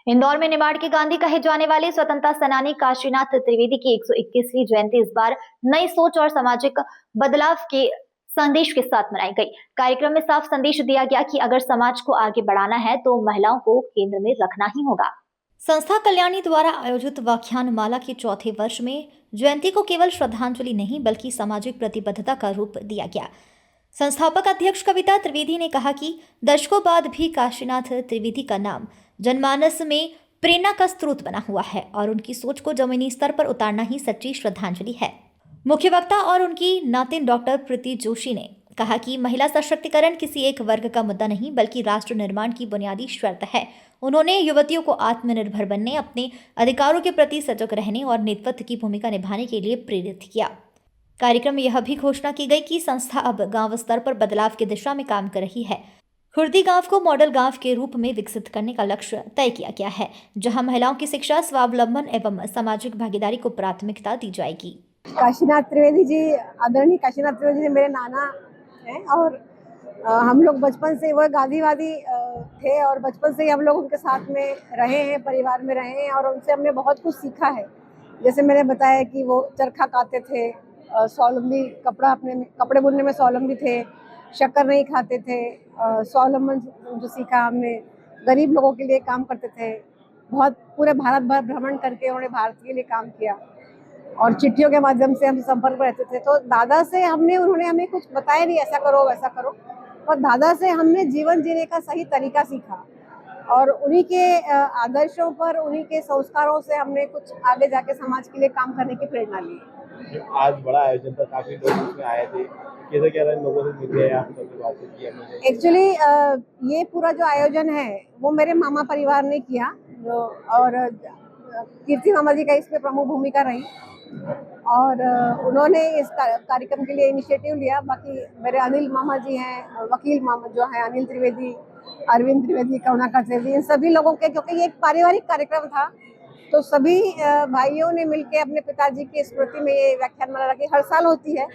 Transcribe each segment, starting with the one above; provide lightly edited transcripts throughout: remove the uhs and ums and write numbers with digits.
इंदौर में निमाड़ के गांधी कहे जाने वाले स्वतंत्रता सेनानी काशीनाथ त्रिवेदी की 121वीं जयंती इस बार नई सोच और सामाजिक बदलाव के संदेश के साथ मनाई गई। कार्यक्रम में साफ संदेश दिया गया कि अगर समाज को आगे बढ़ाना है तो महिलाओं को केंद्र में रखना ही होगा। संस्था कल्याणी द्वारा आयोजित व्याख्यान माला के चौथे वर्ष में जयंती को केवल श्रद्धांजलि नहीं बल्कि सामाजिक प्रतिबद्धता का रूप दिया गया। संस्थापक अध्यक्ष कविता त्रिवेदी ने कहा कि दशकों बाद भी काशीनाथ त्रिवेदी का नाम जनमानस में प्रेरणा का स्रोत बना हुआ है और उनकी सोच को जमीनी स्तर पर उतारना ही सच्ची श्रद्धांजलि है। मुख्य वक्ता और उनकी नातिन डॉक्टर प्रीति जोशी ने कहा कि महिला सशक्तिकरण किसी एक वर्ग का मुद्दा नहीं बल्कि राष्ट्र निर्माण की बुनियादी शर्त है। उन्होंने युवतियों को आत्मनिर्भर बनने, अपने अधिकारों के प्रति सजग रहने और नेतृत्व की भूमिका निभाने के लिए प्रेरित किया। कार्यक्रम में यह भी घोषणा की गई कि संस्था अब गांव स्तर पर बदलाव की दिशा में काम कर रही है। खुर्दी गांव को मॉडल गांव के रूप में विकसित करने का लक्ष्य तय किया गया है, जहां महिलाओं की शिक्षा, स्वावलंबन एवं सामाजिक भागीदारी को प्राथमिकता दी जाएगी। काशीनाथ त्रिवेदी जी, आदरणीय काशीनाथ त्रिवेदी जी मेरे नाना हैं और हम लोग बचपन से वो गांधीवादी थे और बचपन से ही हम लोग उनके साथ में रहे हैं, परिवार में रहे हैं और उनसे हमने बहुत कुछ सीखा है। जैसे मैंने बताया कि वो चरखा काटते थे, स्वावलंबी कपड़े बुनने में स्वावलंबी थे, शक्कर नहीं खाते थे, स्वावलंबन जो सीखा हमने, गरीब लोगों के लिए काम करते थे। बहुत पूरे भारत भर भ्रमण करके उन्होंने भारत के लिए काम किया और चिट्ठियों के माध्यम से हम संपर्क में रहते थे। तो दादा से उन्होंने हमें कुछ बताया नहीं ऐसा करो वैसा करो, और दादा से हमने जीवन जीने का सही तरीका सीखा और उन्हीं के आदर्शों पर, उन्हीं के संस्कारों से हमने कुछ आगे जाके समाज के लिए काम करने की प्रेरणा ली। आज बड़ा आयोजन था, काफी लोग इसमें आए थे, कैसे क्या लोगों से मिले, आप सबसे बातचीत की? एक्चुअली ये पूरा जो आयोजन है वो मेरे मामा परिवार ने किया और कीर्ति मामा जी का इसमें प्रमुख भूमिका रही और उन्होंने इस कार्यक्रम के लिए इनिशिएटिव लिया। बाकी मेरे अनिल मामा जी हैं, वकील मामा जो हैं अनिल त्रिवेदी, अरविंद त्रिवेदी, करुणाकर त्रिवेदी, इन सभी लोगों के, क्योंकि ये एक पारिवारिक कार्यक्रम था तो सभी भाइयों ने मिलकर अपने पिताजी की स्मृति में ये व्याख्यानमाला रखी। हर साल होती है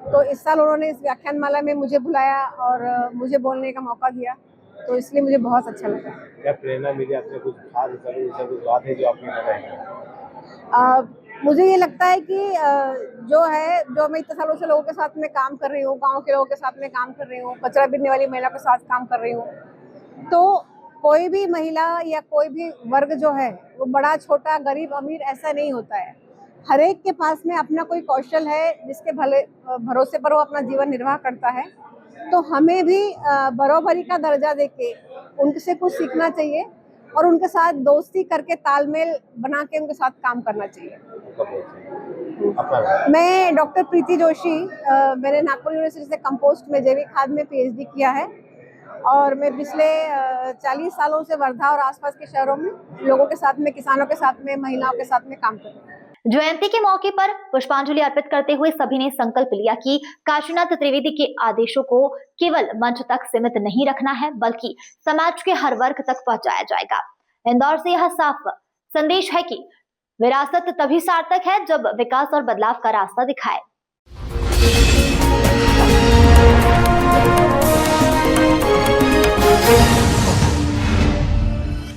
तो इस साल उन्होंने इस व्याख्यानमाला में मुझे बुलाया और मुझे बोलने का मौका दिया, तो इसलिए मुझे बहुत अच्छा लगा। क्या प्रेरणा मिली आपने? कुछ खास कुछ बात है जो आपने बताई? मुझे ये लगता है कि जो मैं इतने सालों से लोगों के साथ में काम कर रही हूँ, गाँव के लोगों के साथ में काम कर रही हूँ, कचरा बीनने वाली महिला के साथ काम कर रही हूँ, तो कोई भी महिला या कोई भी वर्ग जो है वो बड़ा छोटा, गरीब अमीर ऐसा नहीं होता है। हर एक के पास में अपना कोई कौशल है जिसके भरोसे पर वो अपना जीवन निर्वाह करता है। तो हमें भी बराबरी का दर्जा देके उनसे कुछ सीखना चाहिए और उनके साथ दोस्ती करके, तालमेल बना के उनके साथ काम करना चाहिए। मैं डॉक्टर प्रीति जोशी, मैंने नागपुर यूनिवर्सिटी से कंपोस्ट में जैविक खाद में PhD किया है और मैं पिछले 40 सालों से वर्धा और आसपास के शहरों में लोगों के साथ में, किसानों के साथ में, महिलाओं के साथ में काम कर रही हूँ। जयंती के मौके पर पुष्पांजलि अर्पित करते हुए सभी ने संकल्प लिया कि काशीनाथ त्रिवेदी के आदेशों को केवल मंच तक सीमित नहीं रखना है बल्कि समाज के हर वर्ग तक पहुंचाया जाएगा। इंदौर से यह साफ संदेश है कि विरासत तभी सार्थक है जब विकास और बदलाव का रास्ता दिखाए।